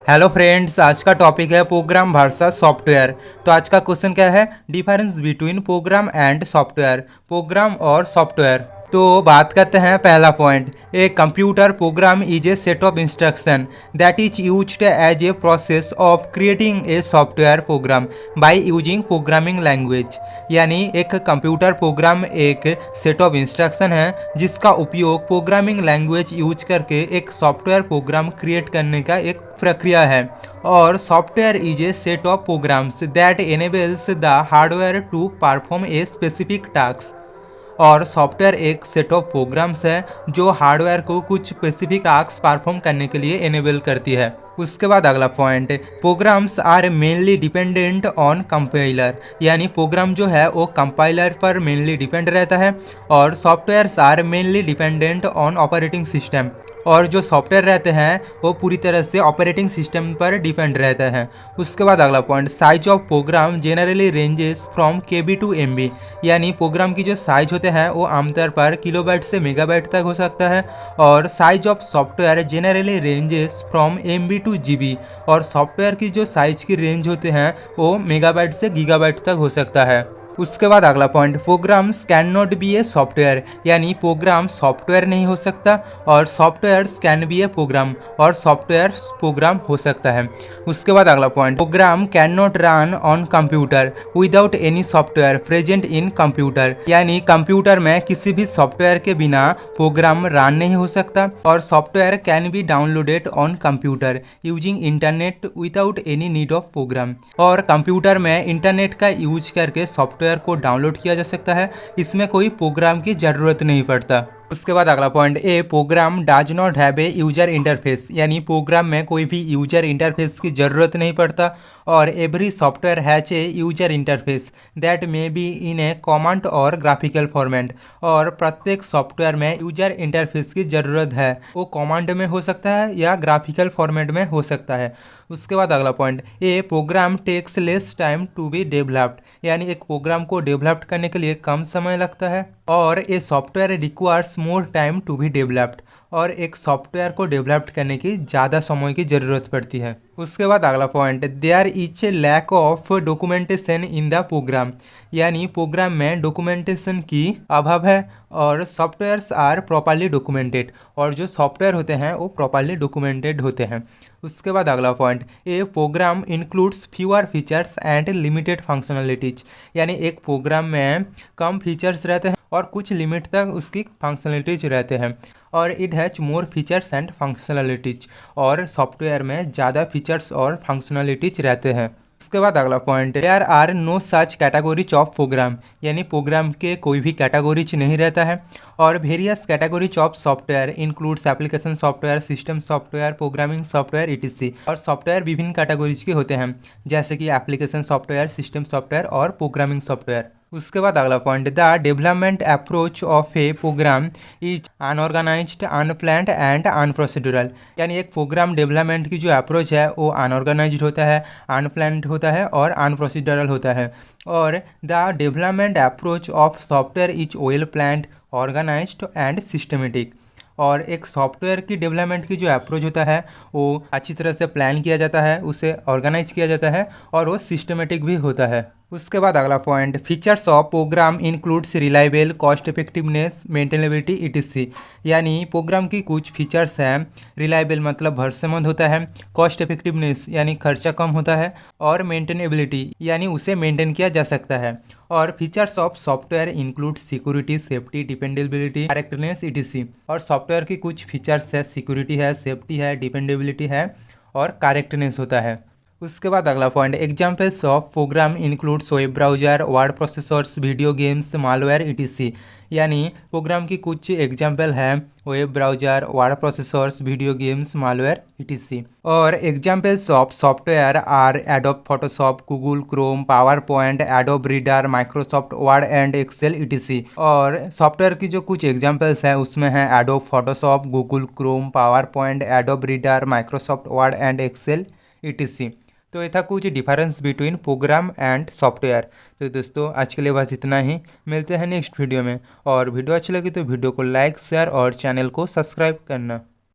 Hello friends, आज का topic है प्रोग्राम वर्सेस सॉफ्टवेयर। तो आज का क्वेश्चन क्या है? Difference between program and software, program और सॉफ्टवेयर। तो बात करते हैं पहला point. A computer program is a set of instruction that is used as a process of creating a software program by using programming language. यानी एक computer program एक set of instruction है जिसका उपयोग प्रोग्रामिंग लैंग्वेज यूज करके एक software program create करने का एक प्रक्रिया है। और software is a set of programs that enables the hardware to perform a specific task. और सॉफ्टवेयर एक सेट ऑफ प्रोग्राम्स है जो हार्डवेयर को कुछ स्पेसिफिक टास्क परफॉर्म करने के लिए एनेबल करती है। उसके बाद अगला point, programs are mainly dependent on compiler. यानी प्रोग्राम जो है वो कंपाइलर पर मेनली डिपेंड रहता है और softwares are mainly dependent on operating system. और जो सॉफ्टवेयर रहते हैं वो पूरी तरह से ऑपरेटिंग सिस्टम पर डिपेंड रहते हैं। उसके बाद अगला point, size of program generally ranges from KB to MB. यानी प्रोग्राम की जो साइज होते हैं वो आमतौर पर किलोबाइट से मेगाबाइट तक हो सकता है। और size of software generally ranges from MB two GB. और सॉफ्टवेयर की जो साइज की रेंज होते हैं वो मेगाबाइट से गीगाबाइट तक हो सकता है। उसके बाद अगला point, programs can not be a software. यानी प्रोग्राम सॉफ्टवेयर नहीं हो सकता और softwares can be a program और सॉफ्टवेयर प्रोग्राम हो सकता है। उसके बाद अगला point, program can not run on computer without any software present in computer. यानी कंप्यूटर में किसी भी सॉफ्टवेयर के बिना प्रोग्राम रन नहीं हो सकता। और software can be downloaded on computer using internet without any need of program. और कंप्यूटर में इंटरनेट का यूज करके सॉफ्टवेयर को डाउनलोड किया जा सकता है, इसमें कोई प्रोग्राम की जरूरत नहीं पड़ता। उसके बाद अगला point, a program does not have a user interface. यानी प्रोग्राम में कोई भी यूजर इंटरफेस की जरूरत नहीं पड़ता। और every software has a user interface that may be in A command और ग्राफिकल फॉर्मेट। और प्रत्येक सॉफ्टवेयर में यूजर इंटरफेस की ज़रूरत है, वो कमांड में हो सकता है या ग्राफिकल फॉर्मेट में हो सकता है। उसके बाद अगला point, a program takes less time to be developed. यानी एक प्रोग्राम को डेवलप करने के लिए कम समय लगता है। और a software requires more time to be developed. और एक सॉफ्टवेयर को डेवलप करने की ज़्यादा समय की ज़रूरत पड़ती है। उसके बाद अगला point, there is a lack of documentation in the program. यानी प्रोग्राम में डॉक्यूमेंटेशन की अभाव है और सॉफ्टवेयर्स आर प्रॉपरली डॉक्यूमेंटेड। और जो सॉफ्टवेयर होते हैं वो प्रॉपरली डॉक्यूमेंटेड होते हैं। उसके बाद अगला point, a program includes fewer features and limited functionalities. यानी एक प्रोग्राम में कम फीचर्स रहते हैं और कुछ लिमिट तक उसकी फंक्शनलिटीज रहते हैं। और it has more features and functionalities. और सॉफ्टवेयर में ज़्यादा फीचर्स और फंक्शनलिटीज रहते हैं। उसके बाद अगला point, there are no such categories of program. यानी प्रोग्राम के कोई भी कैटेगरीज नहीं रहता है। और various categories of software includes application software, system software, programming software etc। और सॉफ्टवेयर विभिन्न कैटेगरीज के होते हैं जैसे कि एप्लीकेशन सॉफ्टवेयर, सिस्टम सॉफ्टवेयर और प्रोग्रामिंग सॉफ्टवेयर। उसके बाद अगला point, the development approach of a program is unorganized, unplanned and unprocedural. यानी एक प्रोग्राम डेवलपमेंट की जो अप्रोच है वो अनऑर्गेनाइज्ड होता है, अनप्लान्ड होता है और अनप्रोसीड्यूरल होता है। और the development approach of software is well planned, organised and systematic. और एक सॉफ्टवेयर की डेवलपमेंट की जो अप्रोच होता है वो अच्छी तरह से प्लान किया जाता है, उसे ऑर्गेनाइज किया जाता है और वो सिस्टमेटिक भी होता है। उसके बाद अगला point, features of program includes reliable, cost effectiveness, maintainability etc। यानी प्रोग्राम की कुछ फीचर्स हैं। रिलायबल मतलब भरोसेमंद होता है, कॉस्ट इफेक्टिवनेस यानी खर्चा कम होता है, और मेंटेनेबिलिटी यानी उसे मेंटेन किया जा सकता है। और features of software include security, safety, dependability, correctness etc। और सॉफ्टवेयर की कुछ फीचर्स है, सिक्योरिटी है, सेफ्टी है, डिपेंडेबिलिटी है और करेक्टनेस होता है। उसके बाद अगला point, examples of program includes web browser, word processors, video games, malware etc। यानी प्रोग्राम की कुछ एग्जाम्पल है web browser, word processors, video games, malware etc। और examples of software are Adobe Photoshop, Google Chrome, PowerPoint, Adobe Reader, Microsoft Word and Excel etc। और software की जो कुछ examples हैं उसमें है Adobe Photoshop, Google Chrome, PowerPoint, Adobe Reader, Microsoft Word and Excel etc। तो ये था कुछ difference between program and software. तो दोस्तों आज के लिए बस इतना ही, मिलते हैं नेक्स्ट वीडियो में। और वीडियो अच्छी लगी तो वीडियो को लाइक, शेयर और चैनल को सब्सक्राइब करना।